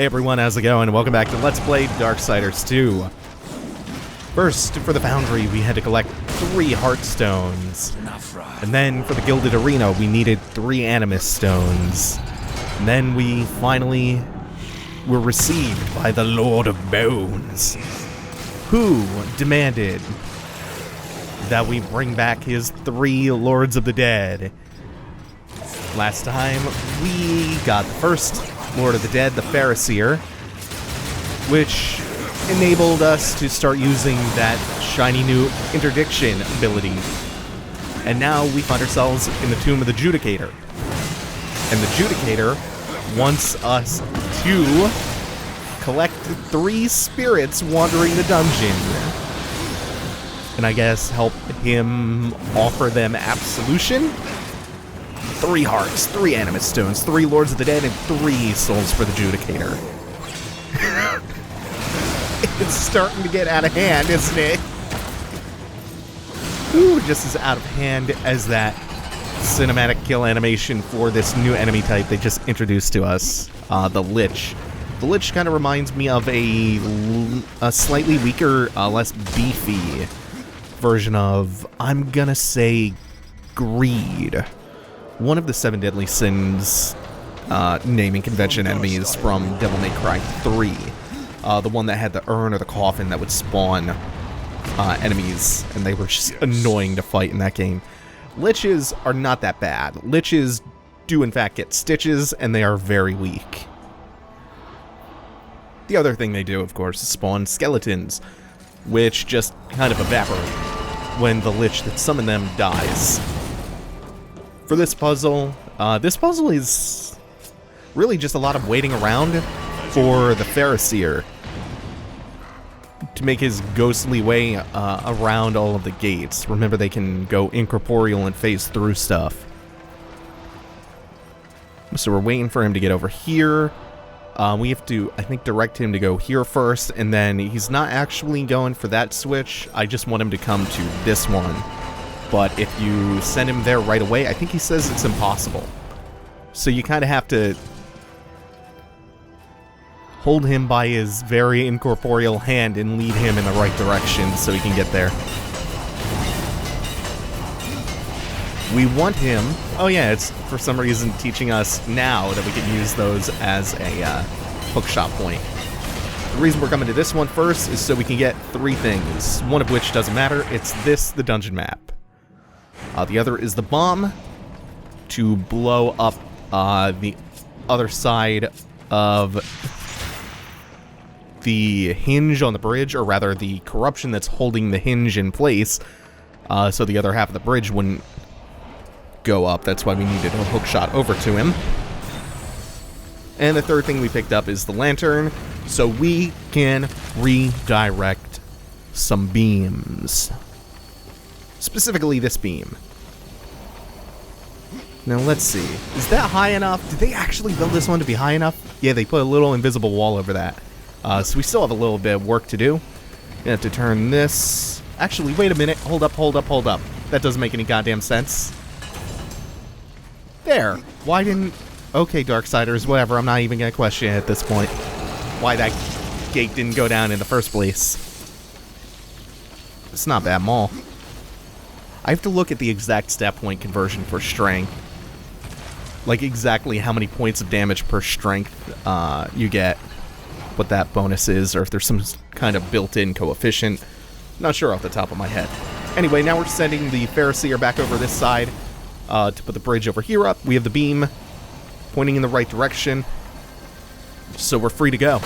Hey everyone, how's it going? Welcome back to Let's Play Darksiders 2. First, for the Foundry, we had to collect 3 Heartstones. And then, for the Gilded Arena, we needed 3 Animus Stones. And then we finally were received by the Lord of Bones, who demanded that we bring back his 3 Lords of the Dead. Last time, we got the first Lord of the Dead, the Pharisee, which enabled us to start using that shiny new interdiction ability. And now we find ourselves in the tomb of the Judicator. And the Judicator wants us to collect 3 spirits wandering the dungeon. And I guess help him offer them absolution? 3 hearts, 3 Animus Stones, 3 Lords of the Dead, and 3 souls for the Judicator. It's starting to get out of hand, isn't it? Ooh, just as out of hand as that cinematic kill animation for this new enemy type they just introduced to us, the Lich. The Lich kind of reminds me of a slightly weaker, less beefy version of, I'm gonna say, Greed. One of the 7 Deadly Sins naming convention enemies from Devil May Cry 3. The one that had the urn or the coffin that would spawn enemies, and they were just annoying to fight in that game. Liches are not that bad. Liches do in fact get stitches, and they are very weak. The other thing they do, of course, is spawn skeletons, which just kind of evaporate when the Lich that summoned them dies. For this puzzle is really just a lot of waiting around for the Pharisee to make his ghostly way around all of the gates. Remember, they can go incorporeal and phase through stuff. So we're waiting for him to get over here. We have to, I think, direct him to go here first, and then he's not actually going for that switch. I just want him to come to this one. But if you send him there right away, I think he says it's impossible. So you kind of have to hold him by his very incorporeal hand and lead him in the right direction so he can get there. We want him... Oh yeah, it's for some reason teaching us now that we can use those as a hookshot point. The reason we're coming to this one first is so we can get 3 things, one of which doesn't matter. It's this, the dungeon map. The other is the bomb to blow up the other side of the hinge on the bridge, or rather the corruption that's holding the hinge in place, so the other half of the bridge wouldn't go up. That's why we needed a hook shot over to him. And the third thing we picked up is the lantern, so we can redirect some beams. Specifically this beam. Now let's see. Is that high enough? Did they actually build this one to be high enough? Yeah, they put a little invisible wall over that. So we still have a little bit of work to do. Gonna have to turn this... Actually, wait a minute. Hold up, hold up, hold up. That doesn't make any goddamn sense. There. Why didn't... Okay, Darksiders, whatever. I'm not even gonna question it at this point. Why that gate didn't go down in the first place. It's not bad, Maul. I have to look at the exact stat point conversion for strength. Like exactly how many points of damage per strength you get. What that bonus is, or if there's some kind of built-in coefficient. Not sure off the top of my head. Anyway, now we're sending the Pharisee back over this side to put the bridge over here up. We have the beam pointing in the right direction. So we're free to go.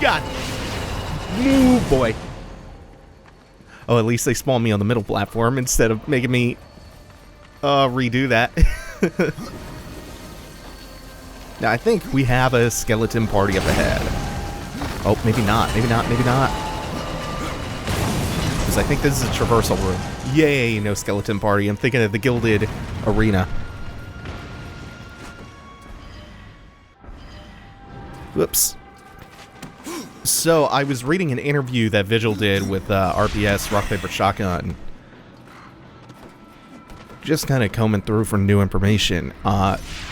God! Move, boy! Oh, at least they spawned me on the middle platform instead of making me redo that. Now, I think we have a skeleton party up ahead. Oh, maybe not. Maybe not. Maybe not. Because I think this is a traversal room. Yay, no skeleton party. I'm thinking of the Gilded Arena. Whoops. So, I was reading an interview that Vigil did with RPS, Rock Paper Shotgun. Just kind of combing through for new information.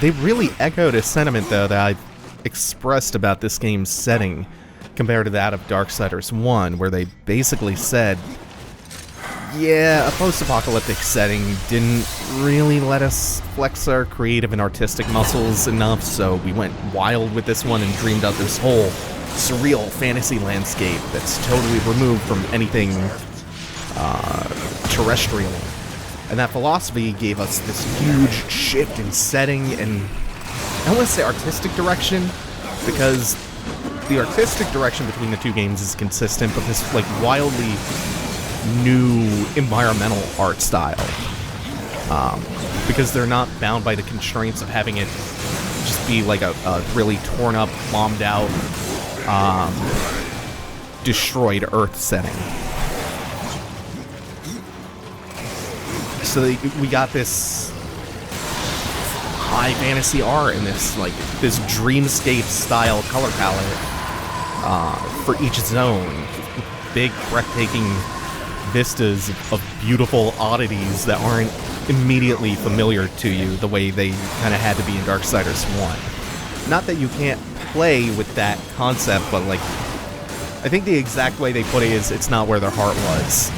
They really echoed a sentiment, though, that expressed about this game's setting compared to that of Darksiders 1, where they basically said, yeah, a post-apocalyptic setting didn't really let us flex our creative and artistic muscles enough, so we went wild with this one and dreamed up this whole surreal fantasy landscape that's totally removed from anything terrestrial. And that philosophy gave us this huge shift in setting and, I don't want to say artistic direction, because the artistic direction between the two games is consistent, but this like wildly new environmental art style, because they're not bound by the constraints of having it just be like a really torn up, bombed out, destroyed Earth setting. So we got this high fantasy art and this dreamscape style color palette for each zone. Big, breathtaking vistas of beautiful oddities that aren't immediately familiar to you the way they kind of had to be in Darksiders 1. Not that you can't play with that concept, but like, I think the exact way they put it is it's not where their heart was.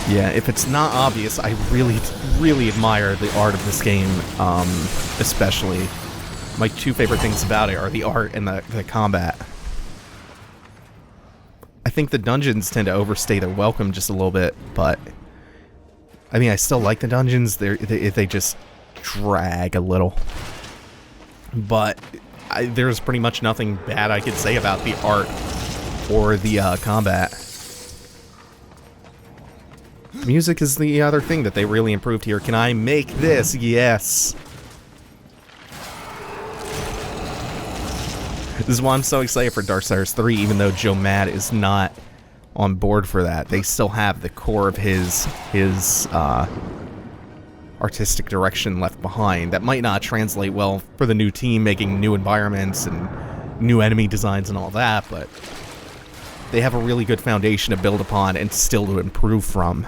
Yeah, if it's not obvious, I really, really admire the art of this game, especially. My two favorite things about it are the art and the combat. I think the dungeons tend to overstay their welcome just a little bit, but I mean, I still like the dungeons. They just drag a little. But there's pretty much nothing bad I could say about the art or the combat. Music is the other thing that they really improved here. Can I make this? Yes. This is why I'm so excited for Darksiders 3, even though Joe Mad is not on board for that. They still have the core of his artistic direction left behind. That might not translate well for the new team making new environments and new enemy designs and all that, but they have a really good foundation to build upon and still to improve from.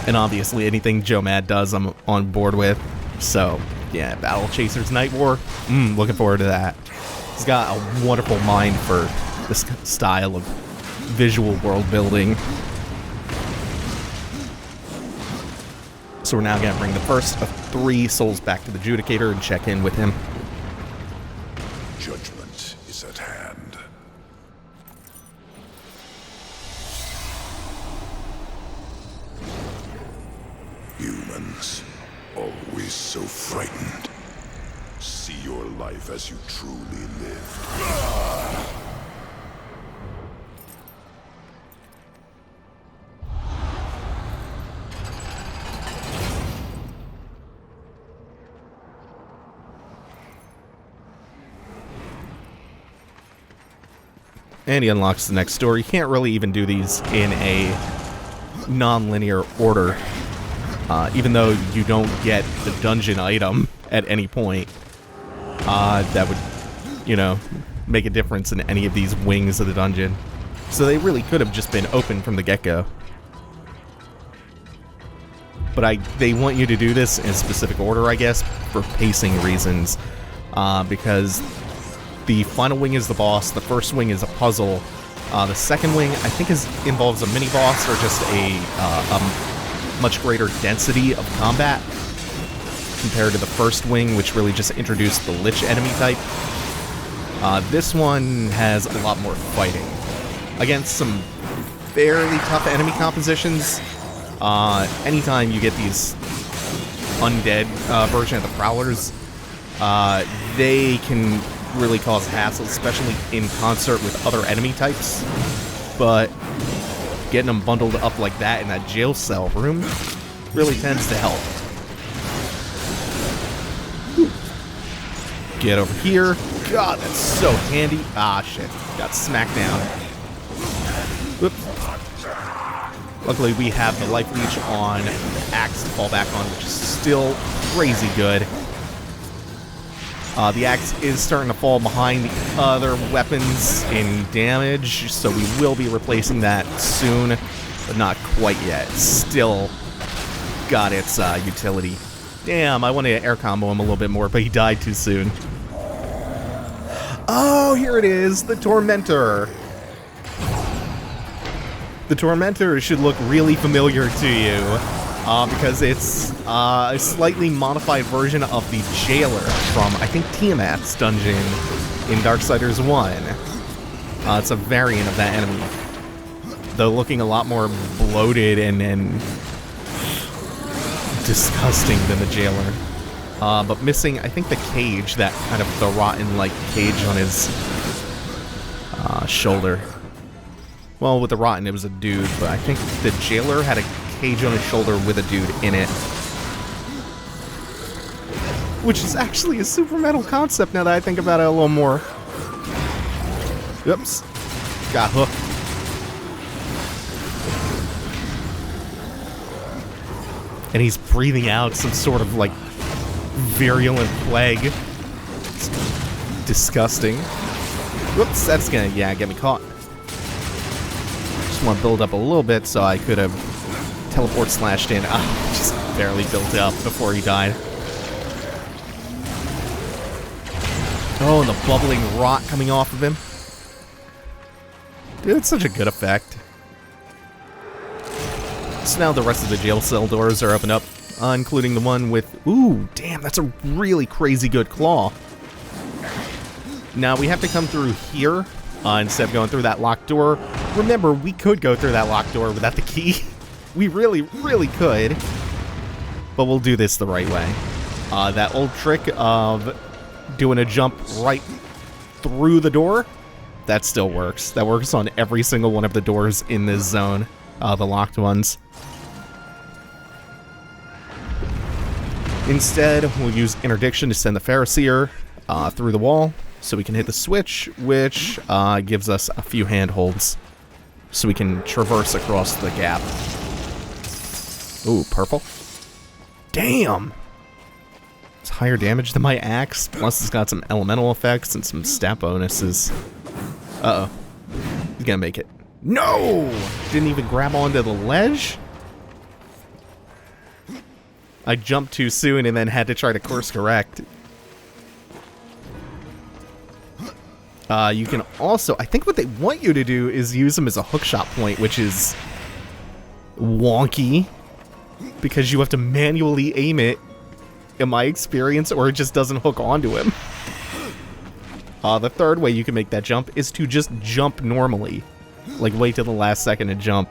And obviously anything Joe Mad does, I'm on board with. So, yeah, Battle Chasers Night War, looking forward to that. He's got a wonderful mind for this style of visual world building. So we're now going to bring the first of 3 souls back to the Judicator and check in with him. Judgment is at hand. Humans, always so frightened. See your life as you truly live. And he unlocks the next door. You can't really even do these in a non-linear order, even though you don't get the dungeon item at any point. That would, you know, make a difference in any of these wings of the dungeon. So they really could have just been open from the get-go. But they want you to do this in a specific order, I guess, for pacing reasons, because the final wing is the boss, the first wing is a puzzle, the second wing I think involves a mini-boss or just a much greater density of combat compared to the first wing, which really just introduced the Lich enemy type. This one has a lot more fighting against some fairly tough enemy compositions. Anytime you get these undead version of the Prowlers, they can really cause hassle, especially in concert with other enemy types. But getting them bundled up like that in that jail cell room really tends to help. Get over here. God, that's so handy. Ah, shit. Got smacked down. Whoops. Luckily, we have the life leech on the axe to fall back on, which is still crazy good. The axe is starting to fall behind the other weapons in damage, so we will be replacing that soon, but not quite yet. Still got its utility. Damn, I wanted to air combo him a little bit more, but he died too soon. Oh, here it is, the Tormentor. The Tormentor should look really familiar to you, because it's a slightly modified version of the Jailer from, I think, Tiamat's dungeon in Darksiders 1. It's a variant of that enemy, though looking a lot more bloated and disgusting than the Jailer. But missing, I think, the cage, that kind of the rotten-like cage on his shoulder. Well, with the rotten, it was a dude, but I think the Jailer had a cage on his shoulder with a dude in it. Which is actually a super metal concept now that I think about it a little more. Oops. Got hooked. And he's breathing out some sort of, like, virulent plague. It's disgusting. Whoops, that's gonna, yeah, get me caught. Just want to build up a little bit so I could have teleport slashed in. Ah, just barely built up before he died. Oh, and the bubbling rot coming off of him. Dude, it's such a good effect. So now the rest of the jail cell doors are opened up, including the one with... Ooh, damn, that's a really crazy good claw. Now, we have to come through here instead of going through that locked door. Remember, we could go through that locked door without the key. We really, really could. But we'll do this the right way. That old trick of doing a jump right through the door, that still works. That works on every single one of the doors in this zone, the locked ones. Instead, we'll use Interdiction to send the Pharisee through the wall, so we can hit the switch, which gives us a few handholds, so we can traverse across the gap. Ooh, purple. Damn! It's higher damage than my axe, plus it's got some elemental effects and some stat bonuses. Uh-oh. He's gonna make it. No! Didn't even grab onto the ledge? I jumped too soon and then had to try to course correct. You can also... I think what they want you to do is use them as a hookshot point, which is wonky, because you have to manually aim it, in my experience, or it just doesn't hook onto him. The third way you can make that jump is to just jump normally. Like, wait till the last second to jump.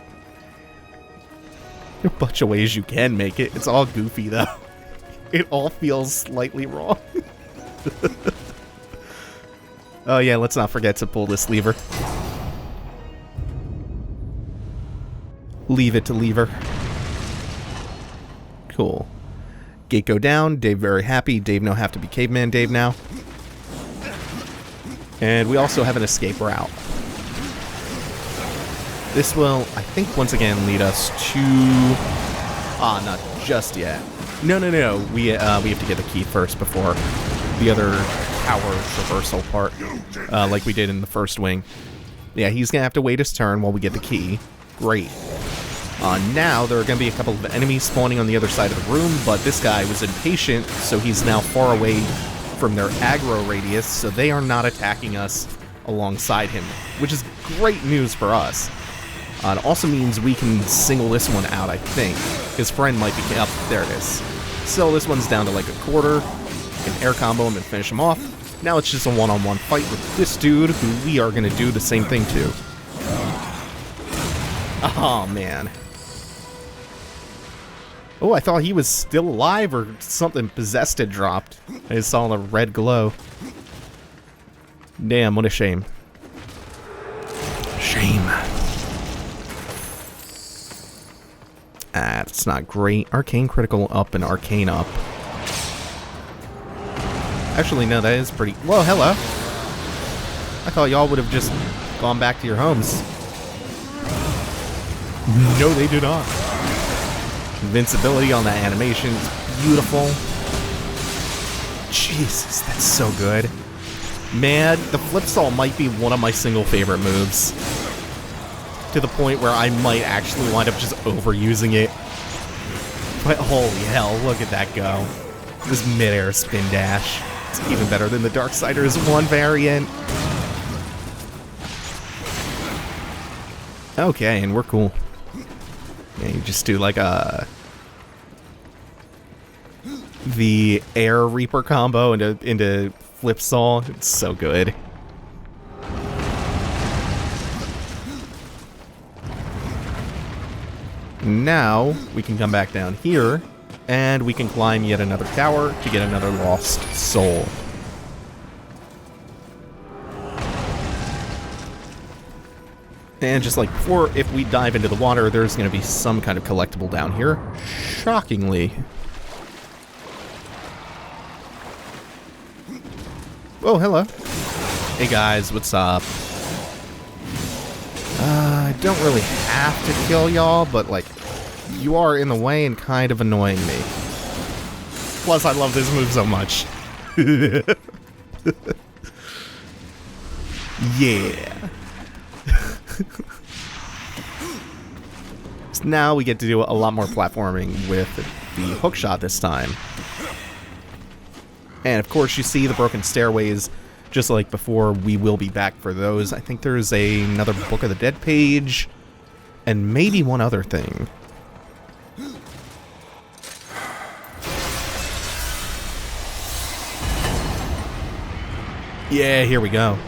There are a bunch of ways you can make it. It's all goofy, though. It all feels slightly wrong. Oh yeah, let's not forget to pull this lever. Leave it to lever. Cool. Gate go down. Dave very happy. Dave no have to be Caveman Dave now. And we also have an escape route. This will, I think, once again lead us to... not just yet. No. We have to get the key first before the other tower traversal part, like we did in the first wing. Yeah, he's gonna have to wait his turn while we get the key. Great. Now there are gonna be a couple of enemies spawning on the other side of the room, but this guy was impatient, so he's now far away from their aggro radius, so they are not attacking us alongside him, which is great news for us. It also means we can single this one out, I think. His friend might be up. There it is. So this one's down to like a quarter. We can air combo him and finish him off. Now it's just a one-on-one fight with this dude, who we are going to do the same thing to. Oh, man. Oh, I thought he was still alive or something possessed had dropped. I just saw the red glow. Damn, what a shame. Shame. That's not great. Arcane critical up and arcane up. Actually, no, that is pretty... Well, hello. I thought y'all would have just gone back to your homes. No, they do not. Invincibility on that animation is beautiful. Jesus, that's so good. Man, the flip saw might be one of my single favorite moves. To the point where I might actually wind up just overusing it But holy hell, look at that go. This mid-air spin dash. It's even better than the Darksiders 1 variant. Okay, and we're cool. Yeah, you just do like the Air Reaper combo into Flip Saw. It's so good. Now, we can come back down here, and we can climb yet another tower to get another lost soul. And just like before, if we dive into the water, there's going to be some kind of collectible down here. Shockingly. Oh, hello. Hey guys, what's up? I don't really have to kill y'all, but like, you are in the way and kind of annoying me. Plus, I love this move so much. Yeah. So now we get to do a lot more platforming with the hookshot this time. And of course you see the broken stairways, just like before. We will be back for those. I think there's another Book of the Dead page, and maybe one other thing. Yeah, here we go.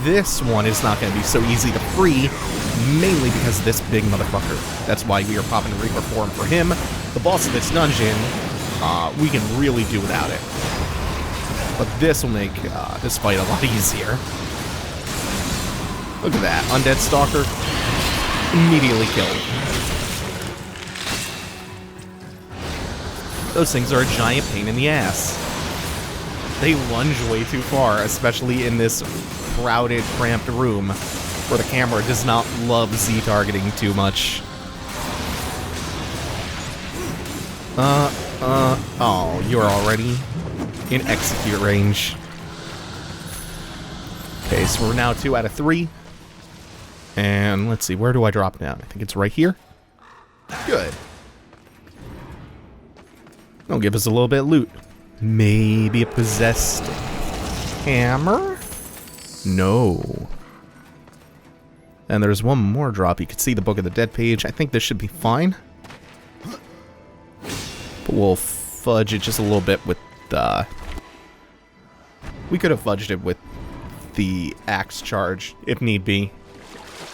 This one is not going to be so easy to free, mainly because of this big motherfucker. That's why we are popping the Reaper form for him. The boss of this dungeon, we can really do without it. But this will make this fight a lot easier. Look at that. Undead Stalker. Immediately killed. Those things are a giant pain in the ass. They lunge way too far, especially in this crowded, cramped room where the camera does not love Z-targeting too much. Oh, you're already in execute range. Okay, so we're now 2 out of 3. And let's see, where do I drop down? I think it's right here. Good. They'll give us a little bit of loot. Maybe a possessed hammer? No. And there's one more drop. You can see the Book of the Dead page. I think this should be fine. But we'll fudge it just a little bit with the... We could have fudged it with the axe charge, if need be.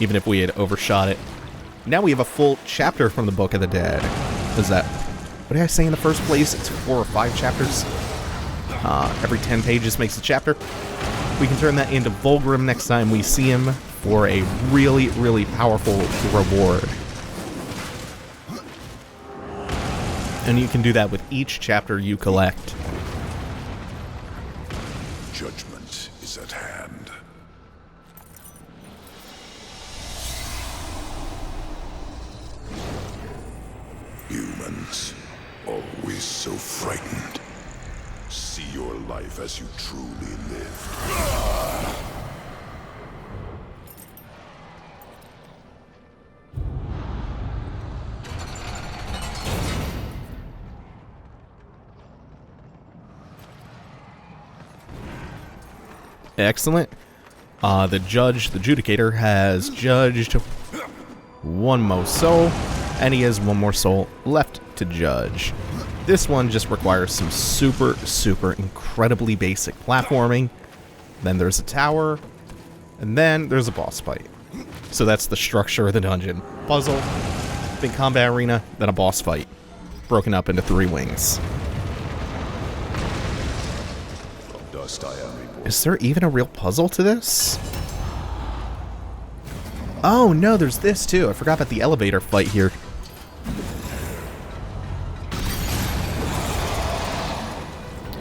Even if we had overshot it. Now we have a full chapter from the Book of the Dead. What is that? What did I say in the first place? It's 4 or 5 chapters. Every 10 pages makes a chapter. We can turn that into Vulgrim next time we see him for a really, really powerful reward. And you can do that with each chapter you collect. Judgment is at hand. Humans, always so frightened. See your life as you truly live. Excellent. The judge, the Judicator, has judged one more soul, and he has one more soul left to judge. This one just requires some super, super incredibly basic platforming. Then there's a tower, and then there's a boss fight. So that's the structure of the dungeon. Puzzle, big combat arena, then a boss fight. Broken up into 3 wings. Dust I am reborn. Is there even a real puzzle to this? Oh no, there's this too. I forgot about the elevator fight here.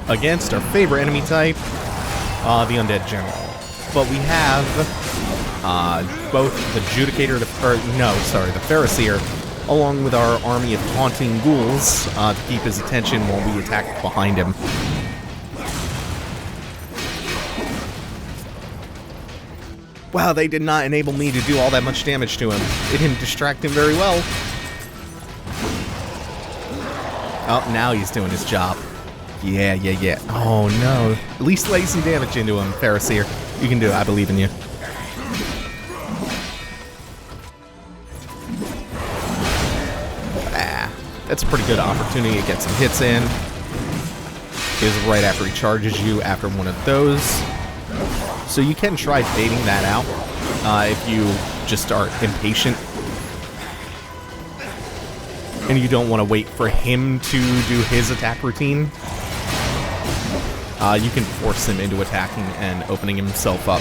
Against our favorite enemy type, the Undead General. But we have both the Judicator, the Pharisee, along with our army of taunting ghouls to keep his attention while we attack behind him. Wow, they did not enable me to do all that much damage to him. It didn't distract him very well. Oh, now he's doing his job. Yeah. Oh, no. At least lay some damage into him, Farseer. You can do it. I believe in you. That's a pretty good opportunity to get some hits in. Is right after he charges you after one of those. So you can try baiting that out if you just are impatient. And you don't want to wait for him to do his attack routine. You can force him into attacking and opening himself up.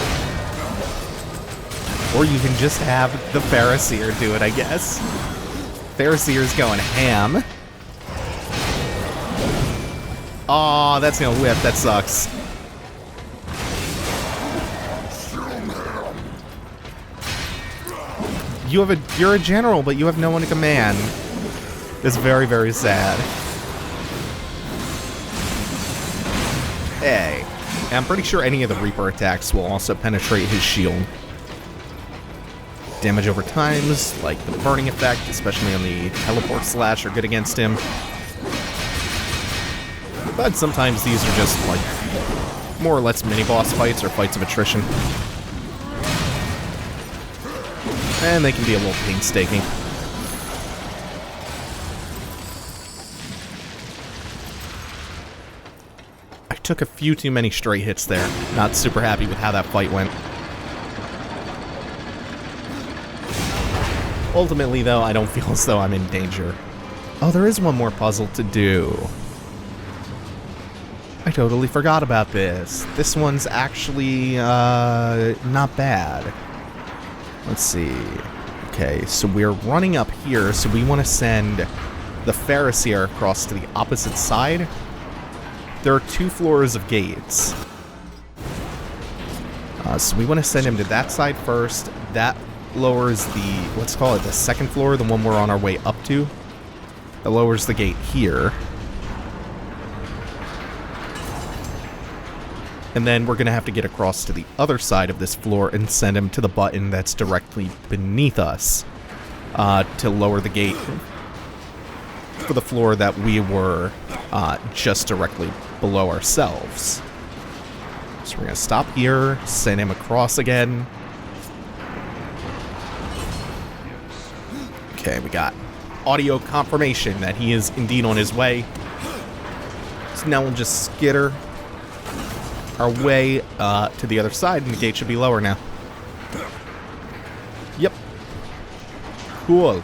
Or you can just have the Farseer do it, I guess. Farseer's going ham. Aw, that's gonna whip. That sucks. You're a general, but you have no one to command. It's very, very sad. Hey. And I'm pretty sure any of the Reaper attacks will also penetrate his shield. Damage over times, like the burning effect, especially on the teleport slash, are good against him. But sometimes these are just, like, more or less mini-boss fights or fights of attrition. And they can be a little painstaking. I took a few too many straight hits there. Not super happy with how that fight went. Ultimately, though, I don't feel as though I'm in danger. Oh, there is one more puzzle to do. I totally forgot about this. This one's actually, not bad. Let's see. Okay, so we're running up here, so we want to send the Farseer across to the opposite side. There are 2 floors of gates. So we want to send him to that side first. That lowers the, let's call it the second floor, the one we're on our way up to. That lowers the gate here. And then we're going to have to get across to the other side of this floor and send him to the button that's directly beneath us to lower the gate for the floor that we were just directly below ourselves. So we're going to stop here, send him across again. Okay, we got audio confirmation that he is indeed on his way. So now we'll just skitter our way to the other side, and the gate should be lower now. Yep. Cool.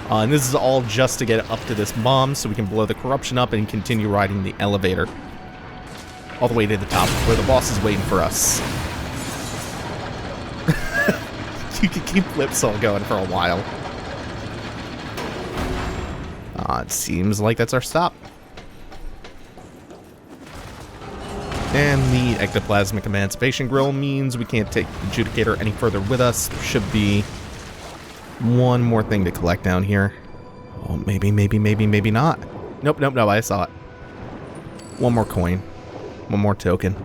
And this is all just to get up to this bomb, so we can blow the corruption up and continue riding the elevator all the way to the top, where the boss is waiting for us. You can keep Flipsoul going for a while. It seems like that's our stop. And the ectoplasmic emancipation grill means we can't take the Judicator any further with us. There should be one more thing to collect down here. Oh, maybe not. Nope, I saw it. One more coin. One more token.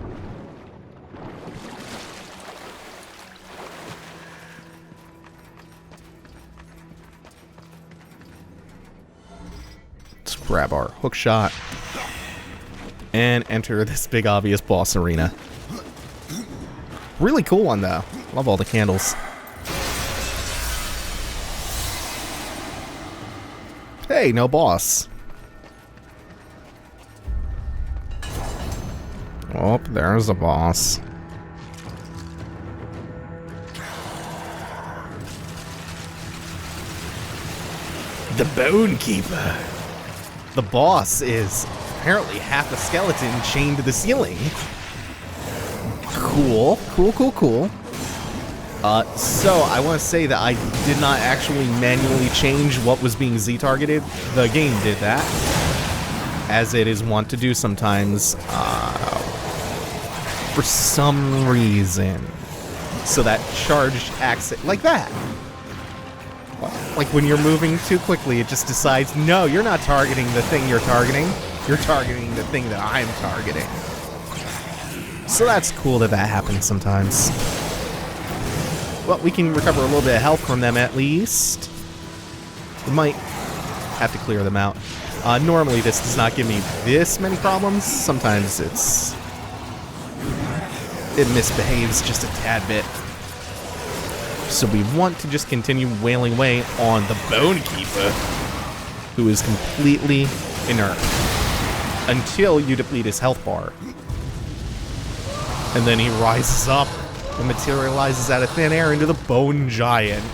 Let's grab our hook shot and enter this big obvious boss arena. Really cool one though. Love all the candles. Hey, no boss. Oh, there's a boss. The Bone Keeper. The boss is apparently half a skeleton chained to the ceiling. Cool. So I want to say that I did not actually manually change what was being Z-targeted. The game did that, as it is wont to do sometimes, for some reason. So that charge acts like that. Like when you're moving too quickly, it just decides, no, you're not targeting the thing you're targeting. You're targeting the thing that I'm targeting. So that's cool that that happens sometimes. Well, we can recover a little bit of health from them at least. We might have to clear them out. Normally this does not give me this many problems. Sometimes it misbehaves just a tad bit. So we want to just continue wailing away on the Bone Keeper, who is completely inert until you deplete his health bar. And then he rises up and materializes out of thin air into the Bone Giant.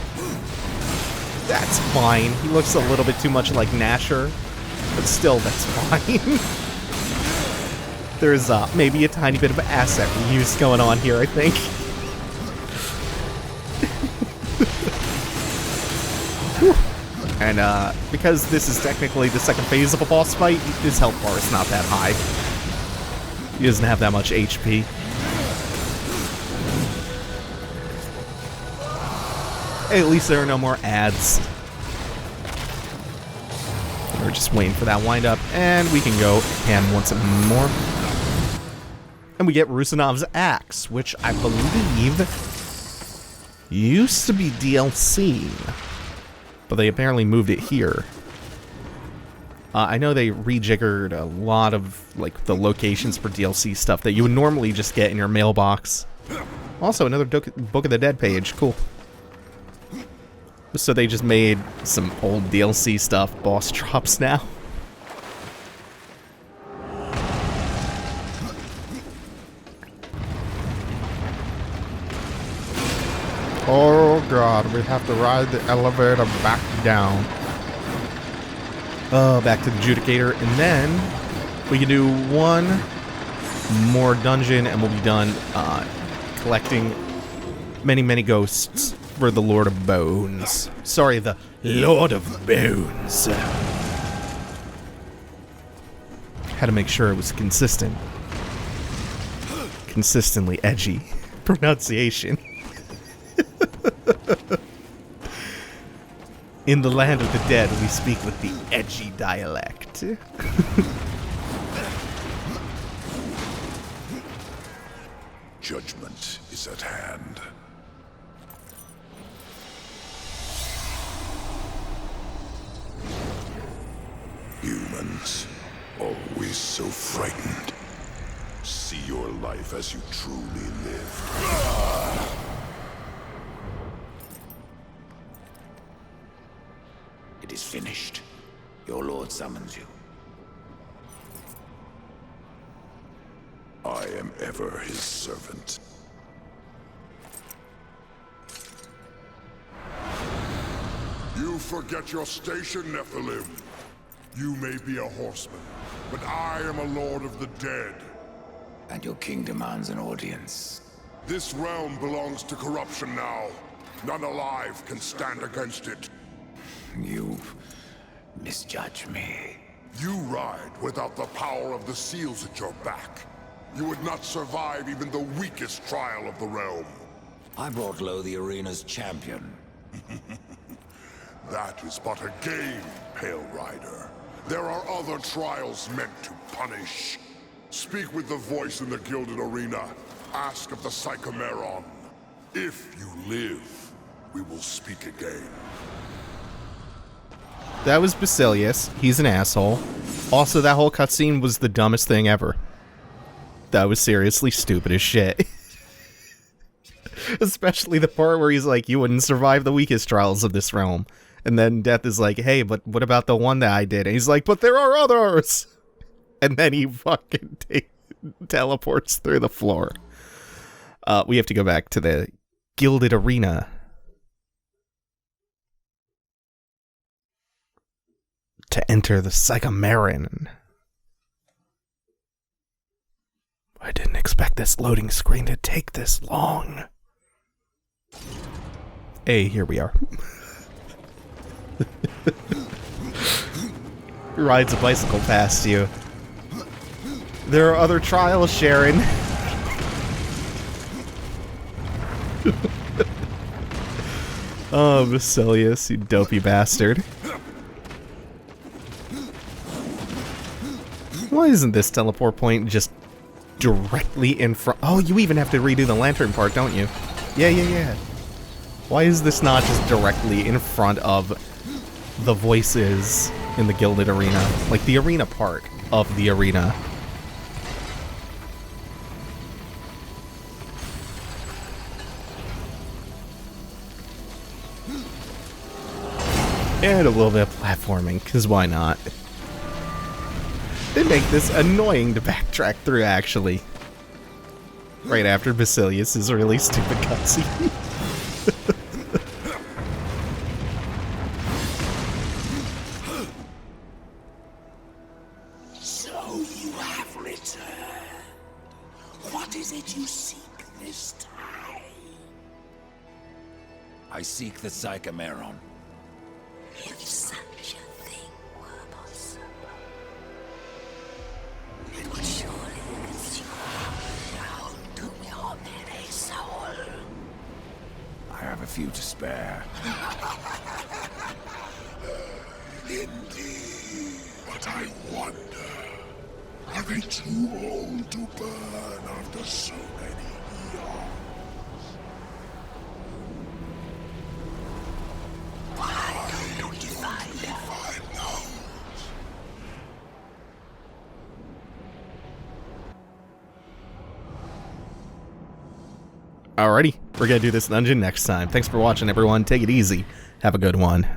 That's fine. He looks a little bit too much like Nasher, but still, that's fine. There's maybe a tiny bit of asset reuse going on here, I think. And because this is technically the second phase of a boss fight, his health bar is not that high. He doesn't have that much HP. At least there are no more ads. We're just waiting for that wind up, and we can go ham once more. And we get Rusinov's axe, which I believe used to be DLC, but they apparently moved it here. I know they rejiggered a lot of like the locations for DLC stuff that you would normally just get in your mailbox. Also, another Book of the Dead page. Cool. So they just made some old DLC stuff, boss drops now. Oh god, we have to ride the elevator back down. Back to the Judicator, and then we can do one more dungeon and we'll be done collecting many ghosts for the Lord of Bones. Sorry, the Lord of Bones. Had to make sure it was consistent. Consistently edgy pronunciation. In the land of the dead, we speak with the edgy dialect. Judgment is at hand. Humans, always so frightened. See your life as you truly live. It is finished. Your lord summons you. I am ever his servant. You forget your station, Nephilim. You may be a horseman, but I am a lord of the dead. And your king demands an audience. This realm belongs to corruption now. None alive can stand against it. You misjudge me. You ride without the power of the seals at your back. You would not survive even the weakest trial of the realm. I brought low the arena's champion. That is but a game, Pale Rider. There are other trials meant to punish. Speak with the voice in the Gilded Arena. Ask of the Psychomeron. If you live, we will speak again. That was Basilius. He's an asshole. Also, that whole cutscene was the dumbest thing ever. That was seriously stupid as shit. Especially the part where he's like, you wouldn't survive the weakest trials of this realm. And then Death is like, hey, but what about the one that I did? And he's like, but there are others! And then he fucking teleports through the floor. We have to go back to the Gilded Arena. To enter the Psychomeron. I didn't expect this loading screen to take this long. Hey, here we are. Rides a bicycle past you. There are other trials, Sharon. Oh, Basilius, you dopey bastard. Why isn't this teleport point just directly in front? Oh, you even have to redo the lantern part, don't you? Yeah. Why is this not just directly in front of the voices in the Gilded Arena. Like, the arena part of the arena. And a little bit of platforming, because why not? They make this annoying to backtrack through, actually. Right after Basilius is a really stupid cutscene. So you have returned. What is it you seek this time? I seek the Psychomeron. If such a thing were possible, it would surely consume down to your very soul. I have a few to spare. Indeed. But I wonder, are they too old to burn after so many eons? Why don't you find out? Find out. Alrighty, we're gonna do this dungeon next time. Thanks for watching, everyone. Take it easy. Have a good one.